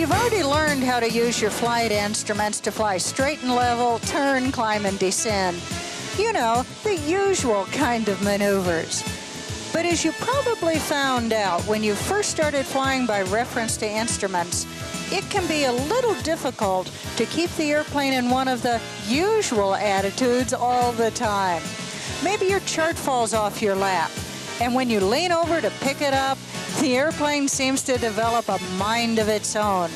You've already learned how to use your flight instruments to fly straight and level, turn, climb, and descend. You know, the usual kind of maneuvers. But as you probably found out when you first started flying by reference to instruments, it can be a little difficult to keep the airplane in one of the usual attitudes all the time. Maybe your chart falls off your lap, and when you lean over to pick it up, the airplane seems to develop a mind of its own.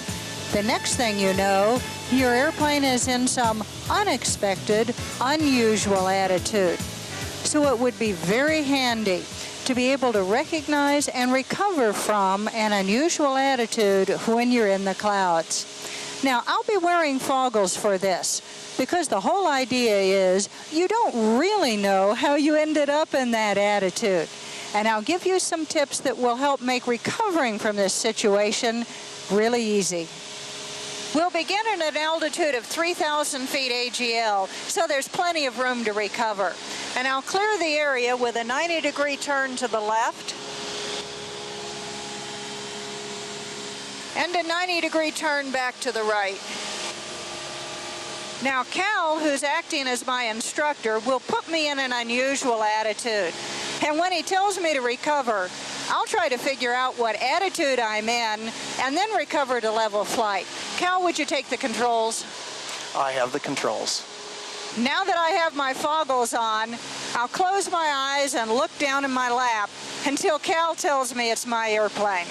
The next thing you know, your airplane is in some unexpected, unusual attitude. So it would be very handy to be able to recognize and recover from an unusual attitude when you're in the clouds. Now, I'll be wearing foggles for this because the whole idea is you don't really know how you ended up in that attitude. And I'll give you some tips that will help make recovering from this situation really easy. We'll begin at an altitude of 3,000 feet AGL, so there's plenty of room to recover. And I'll clear the area with a 90-degree turn to the left and a 90-degree turn back to the right. Now, Cal, who's acting as my instructor, will put me in an unusual attitude. And when he tells me to recover, I'll try to figure out what attitude I'm in and then recover to level flight. Cal, would you take the controls? I have the controls. Now that I have my foggles on, I'll close my eyes and look down in my lap until Cal tells me it's my airplane.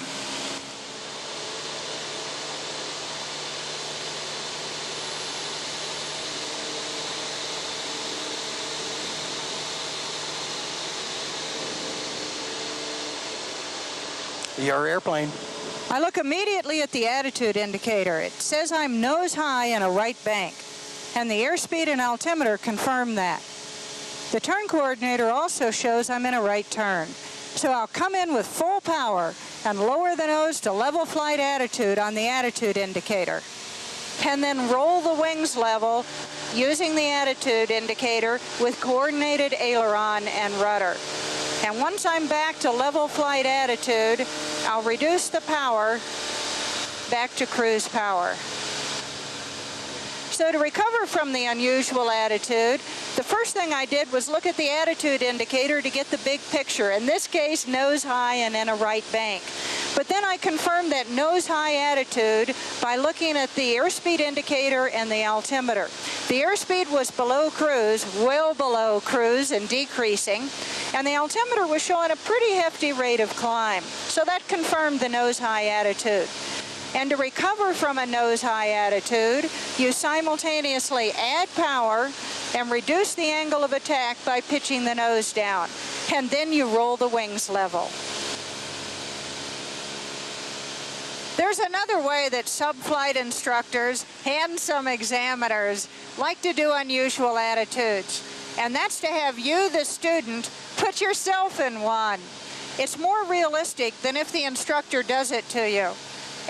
Your airplane. I look immediately at the attitude indicator. It says I'm nose high in a right bank, and the airspeed and altimeter confirm that. The turn coordinator also shows I'm in a right turn. So I'll come in with full power and lower the nose to level flight attitude on the attitude indicator, and then roll the wings level using the attitude indicator with coordinated aileron and rudder. And once I'm back to level flight attitude, I'll reduce the power back to cruise power. So to recover from the unusual attitude, the first thing I did was look at the attitude indicator to get the big picture, in this case nose high and in a right bank. But then I confirmed that nose high attitude by looking at the airspeed indicator and the altimeter. The airspeed was below cruise, well below cruise and decreasing, and the altimeter was showing a pretty hefty rate of climb. So that confirmed the nose high attitude. And to recover from a nose high attitude, you simultaneously add power and reduce the angle of attack by pitching the nose down. And then you roll the wings level. There's another way that sub-flight instructors and some examiners like to do unusual attitudes, and that's to have you, the student, put yourself in one. It's more realistic than if the instructor does it to you,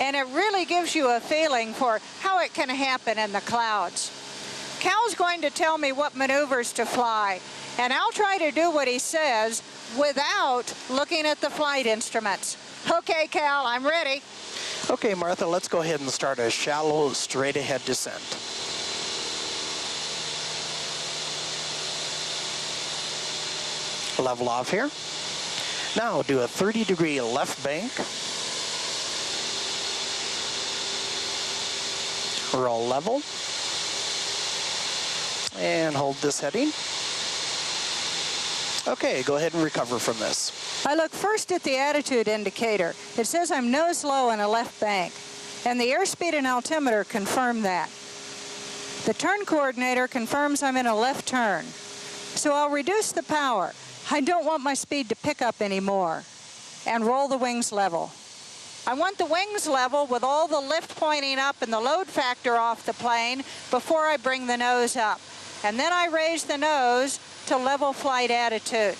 and it really gives you a feeling for how it can happen in the clouds. Cal's going to tell me what maneuvers to fly, and I'll try to do what he says without looking at the flight instruments. Okay, Cal, I'm ready. Okay, Martha, let's go ahead and start a shallow, straight-ahead descent. Level off here. Now do a 30-degree left bank. Roll level. And hold this heading. Okay, go ahead and recover from this. I look first at the attitude indicator. It says I'm nose low in a left bank, and the airspeed and altimeter confirm that. The turn coordinator confirms I'm in a left turn, so I'll reduce the power. I don't want my speed to pick up anymore, and roll the wings level. I want the wings level with all the lift pointing up and the load factor off the plane before I bring the nose up. And then I raise the nose to level flight attitude.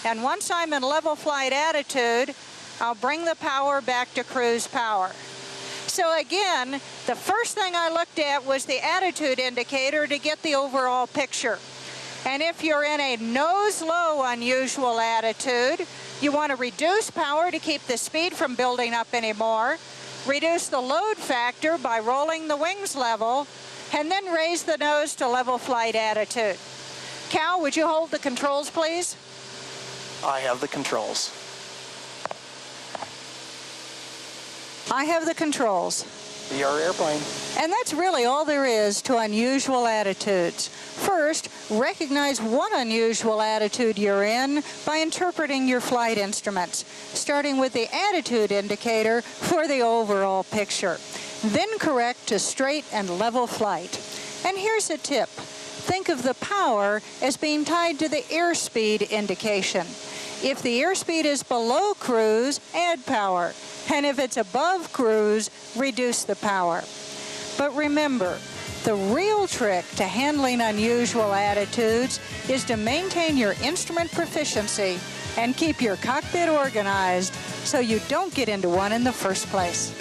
And once I'm in level flight attitude, I'll bring the power back to cruise power. So again, the first thing I looked at was the attitude indicator to get the overall picture. And if you're in a nose low unusual attitude, you want to reduce power to keep the speed from building up anymore. Reduce the load factor by rolling the wings level, and then raise the nose to level flight attitude. Cal, would you hold the controls, please? I have the controls. I have the controls. Your airplane. And that's really all there is to unusual attitudes. First, recognize what unusual attitude you're in by interpreting your flight instruments, starting with the attitude indicator for the overall picture. Then correct to straight and level flight. And here's a tip. Think of the power as being tied to the airspeed indication. If the airspeed is below cruise, add power. And if it's above cruise, reduce the power. But remember, the real trick to handling unusual attitudes is to maintain your instrument proficiency and keep your cockpit organized so you don't get into one in the first place.